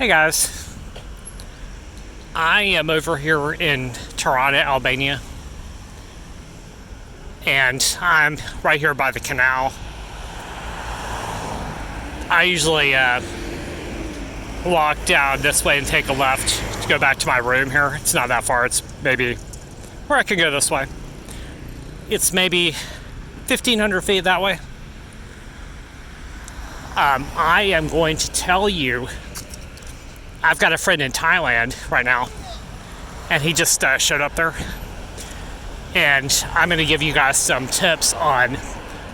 Hey guys, I am over here in Tirana, Albania, and I'm right here by the canal. I usually walk down this way and take a left to go back to my room here. It's not that far, it's maybe, or I can go this way. It's maybe 1,500 feet that way. I am going to tell you, I've got a friend in Thailand right now, and he just showed up there. And I'm going to give you guys some tips on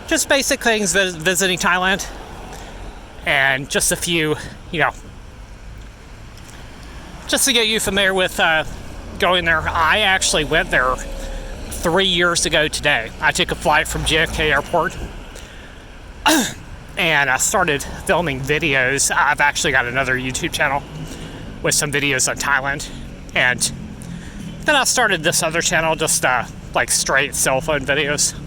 just basic things visiting Thailand, and just a few, just to get you familiar with going there. I actually went there 3 years ago today. I took a flight from JFK Airport. And I started filming videos. I've actually got another YouTube channel with some videos on Thailand. And then I started this other channel, just like straight cell phone videos.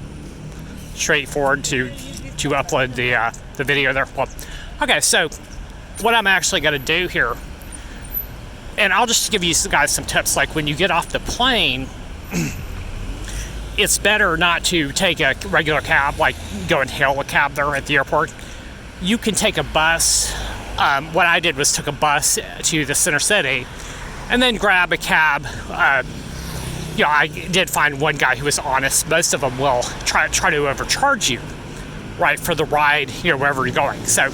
Straightforward to upload the video there. Well, okay, so what I'm actually going to do here, and I'll just give you guys some tips, like when you get off the plane, it's better not to take a regular cab, like go and hail a cab there at the airport. You can take a bus. What I did was took a bus to the center city and then grab a cab. I did find one guy who was honest. Most of them will try to overcharge you, right, for the ride, wherever you're going. So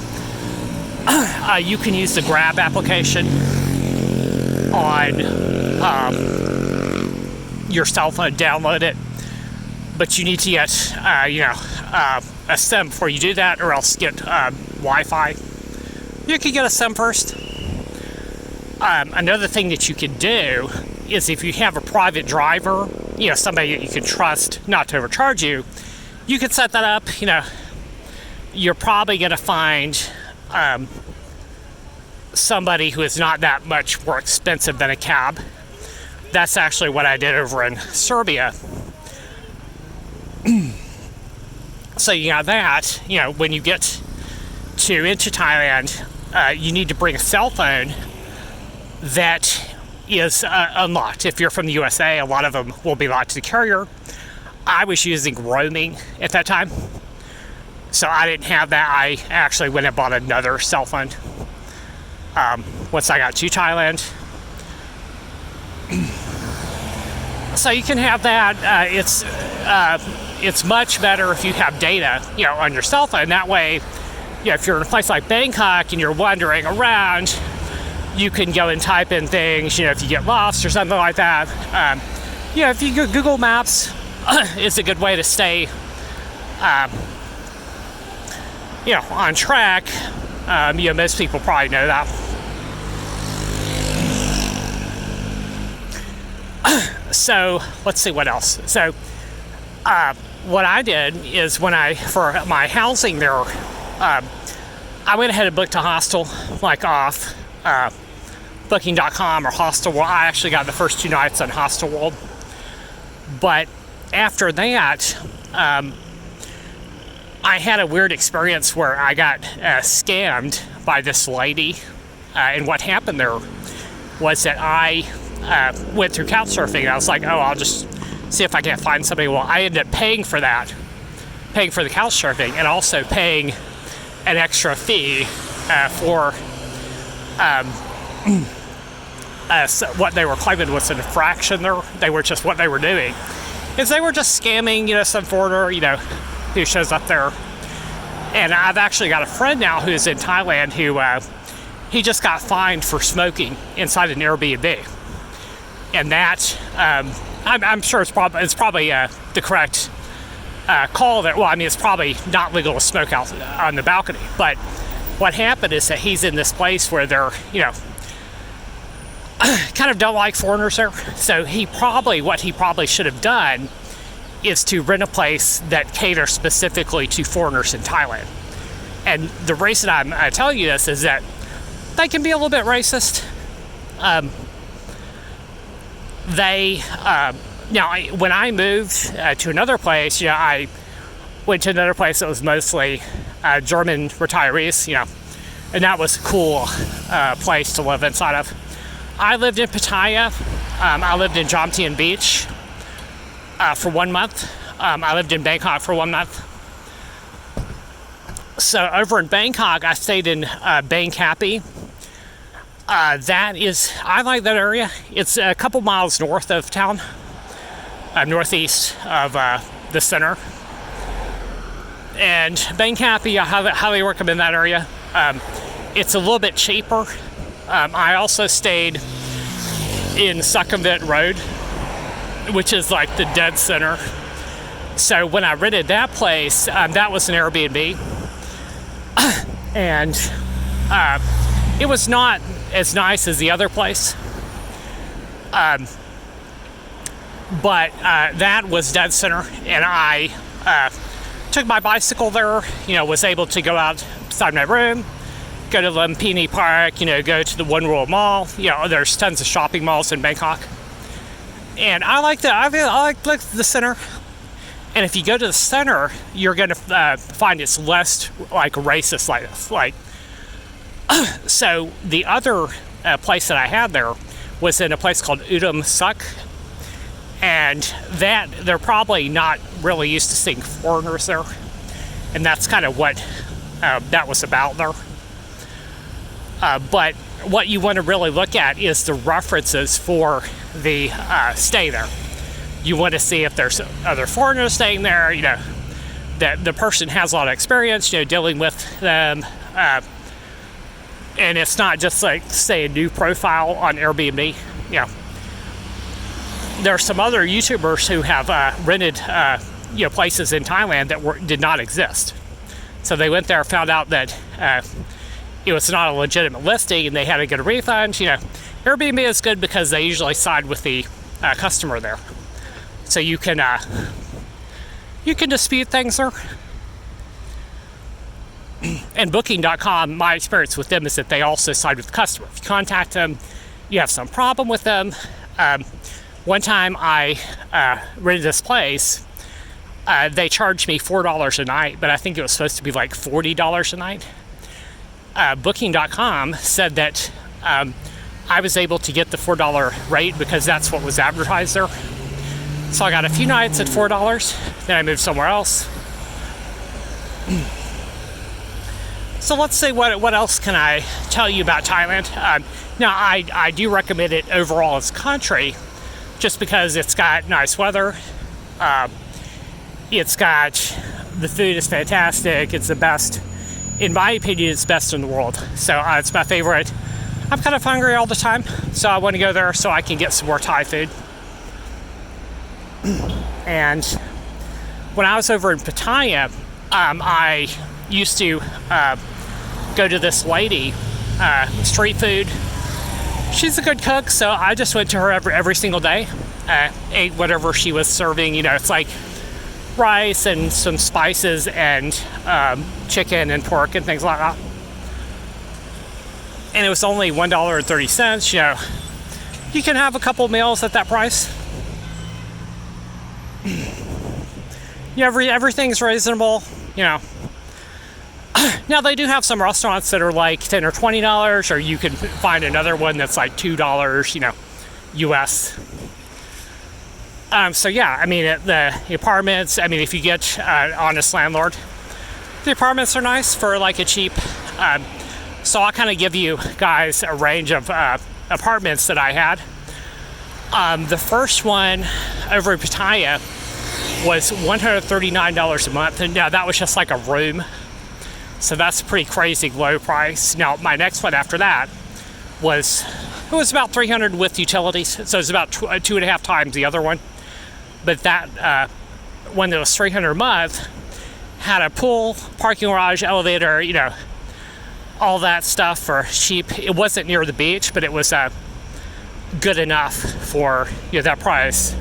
you can use the Grab application on your cell phone, download it. But you need to get, a SIM before you do that, or else get Wi-Fi. You can get a SIM first. Another thing that you can do is, if you have a private driver, somebody that you can trust not to overcharge you, you can set that up. You're probably going to find somebody who is not that much more expensive than a cab. That's actually what I did over in Serbia. So you got that, when you get into Thailand, you need to bring a cell phone that is unlocked. If you're from the USA, a lot of them will be locked to the carrier. I was using roaming at that time, so I didn't have that. I actually went and bought another cell phone once I got to Thailand. So you can have that. It's much better if you have data, on your cell phone. That way, if you're in a place like Bangkok and you're wandering around, you can go and type in things, if you get lost or something like that. If you go Google Maps, is a good way to stay, on track. Most people probably know that. So let's see what else. So what I did is, for my housing there, I went ahead and booked a hostel, like off booking.com or Hostel World. I actually got the first 2 nights on Hostel World. But after that, I had a weird experience where I got scammed by this lady. And what happened there was that I went through couchsurfing. I was like, I'll just see if I can't find somebody. Well, I ended up paying for that, paying for the couchsurfing, and also paying an extra fee for what they were claiming was an infraction there. They were just, what they were doing is they were just scamming, some foreigner, who shows up there. And I've actually got a friend now who's in Thailand who he just got fined for smoking inside an Airbnb. And that, I'm sure it's probably the correct call there. Well, it's probably not legal to smoke out on the balcony. But what happened is that he's in this place where they're, kind of don't like foreigners there. So what he probably should have done is to rent a place that caters specifically to foreigners in Thailand. And the reason I'm telling you this is that they can be a little bit racist. When I moved to another place, I went to another place that was mostly German retirees, and that was a cool place to live inside of. I lived in Pattaya. I lived in Jomtien Beach for 1 month. I lived in Bangkok for 1 month. So over in Bangkok, I stayed in Bang Kapi. I like that area. It's a couple miles north of town, northeast of the center. And Bang Kapi, I highly recommend that area. It's a little bit cheaper. I also stayed in Sukhumvit Road, which is like the dead center. So when I rented that place, that was an Airbnb. And it was not as nice as the other place. But that was dead center, and I took my bicycle there, was able to go outside my room, go to Lumpini Park, go to the One World Mall. There's tons of shopping malls in Bangkok. And I like that. I like the center. And if you go to the center, you're going to find it's less like racist like this. So the other place that I had there was in a place called Udom Suk. And that they're probably not really used to seeing foreigners there. And that's kind of what that was about there. But what you want to really look at is the references for the stay there. You want to see if there's other foreigners staying there, that the person has a lot of experience, dealing with them. And it's not just like, say, a new profile on Airbnb. There are some other YouTubers who have rented, places in Thailand that did not exist. So they went there, found out that it was not a legitimate listing, and they had to get a refund. Airbnb is good because they usually side with the customer there. So you can dispute things there. And Booking.com, my experience with them is that they also side with the customer. If you contact them, you have some problem with them. One time I rented this place, they charged me $4 a night, but I think it was supposed to be like $40 a night. Booking.com said that I was able to get the $4 rate because that's what was advertised there. So I got a few nights at $4, then I moved somewhere else. So let's see, what else can I tell you about Thailand? Now, I do recommend it overall as a country, just because it's got nice weather. It's got, the food is fantastic. It's the best, in my opinion, it's best in the world. So it's my favorite. I'm kind of hungry all the time, so I want to go there so I can get some more Thai food. And when I was over in Pattaya, I used to go to this lady, street food. She's a good cook, so I just went to her every single day, ate whatever she was serving. It's like rice and some spices and chicken and pork and things like that. And it was only $1.30. You can have a couple meals at that price. Everything's reasonable. Now they do have some restaurants that are like $10 or $20, or you can find another one that's like $2, US. So yeah, the apartments, if you get honest landlord, the apartments are nice for like a cheap. So I'll kind of give you guys a range of apartments that I had. The first one over in Pattaya was $139 a month, and now that was just like a room. So that's a pretty crazy low price. Now my next one after that was about $300 with utilities, so it's about 2.5 times the other one. But that one that was $300 a month had a pool, parking garage, elevator, all that stuff for cheap. It wasn't near the beach, but it was good enough for that price.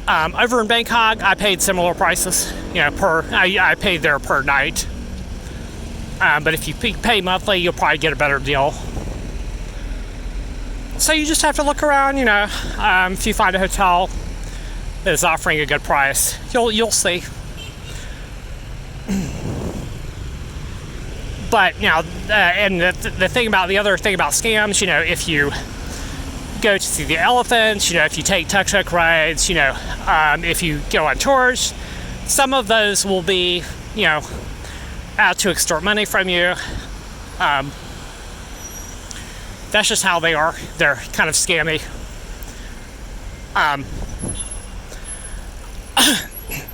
Over in Bangkok, I paid similar prices. I paid there per night. But if you pay monthly, you'll probably get a better deal. So you just have to look around. If you find a hotel that is offering a good price, you'll see. But and the thing about the other thing about scams, if you go to see the elephants, if you take tuk-tuk rides, if you go on tours, some of those will be, out to extort money from you. That's just how they are. They're kind of scammy.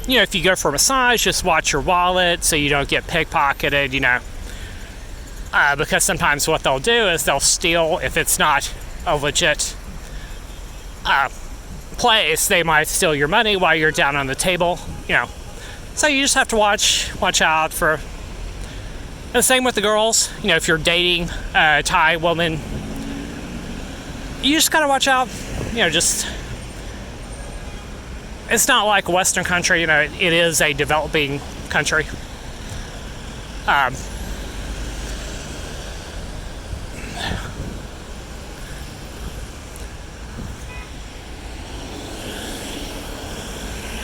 If you go for a massage, just watch your wallet so you don't get pickpocketed, because sometimes what they'll do is they'll steal. If it's not a legit place, they might steal your money while you're down on the table, So you just have to watch out for. The same with the girls. If you're dating a Thai woman, you just gotta watch out. It's not like a Western country. It is a developing country.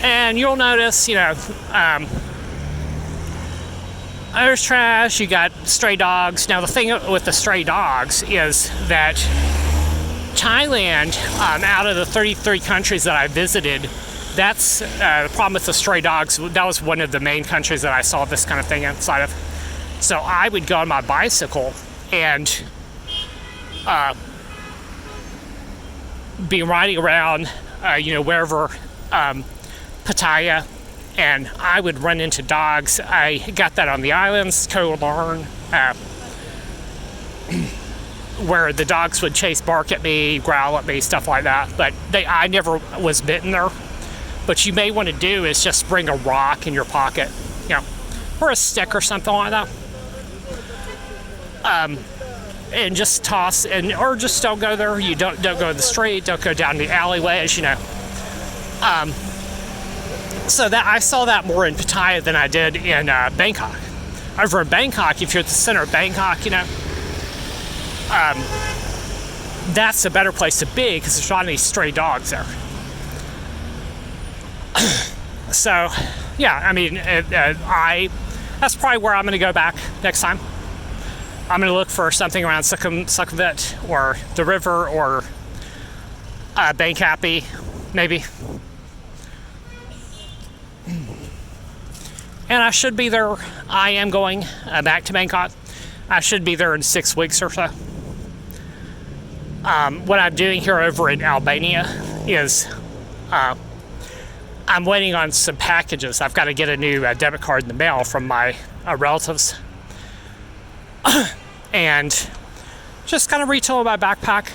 And you'll notice, there's trash, you got stray dogs. Now, the thing with the stray dogs is that Thailand, out of the 33 countries that I visited, that's the problem with the stray dogs. That was one of the main countries that I saw this kind of thing inside of. So I would go on my bicycle and be riding around, wherever, Pattaya, and I would run into dogs. I got that on the islands, Koh Larn, where the dogs would bark at me, growl at me, stuff like that. But I never was bitten there. But you may want to do is just bring a rock in your pocket, or a stick or something like that, and just toss, or just don't go there. You don't go to the street, don't go down the alleyways, So that I saw that more in Pattaya than I did in Bangkok. Over in Bangkok, if you're at the center of Bangkok, that's a better place to be because there's not any stray dogs there. So, yeah, that's probably where I'm going to go back next time. I'm going to look for something around Sukhumvit or the river or Bangkapi, maybe. And I should be there. I am going back to Bangkok. I should be there in 6 weeks or so. What I'm doing here over in Albania is I'm waiting on some packages. I've got to get a new debit card in the mail from my relatives. And just kind of retool my backpack.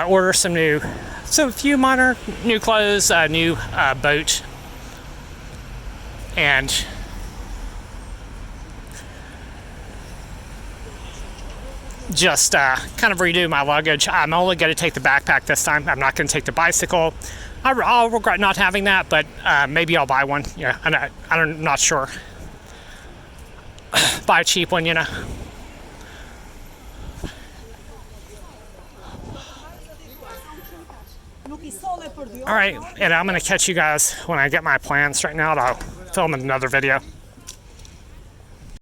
Order a few minor new clothes, a new boat. And just kind of redo my luggage. I'm only going to take the backpack this time. I'm not going to take the bicycle. I'll regret not having that, but maybe I'll buy one. Yeah, I'm not sure. Buy a cheap one, All right, and I'm going to catch you guys when I get my plans straightened out. I'll film another video.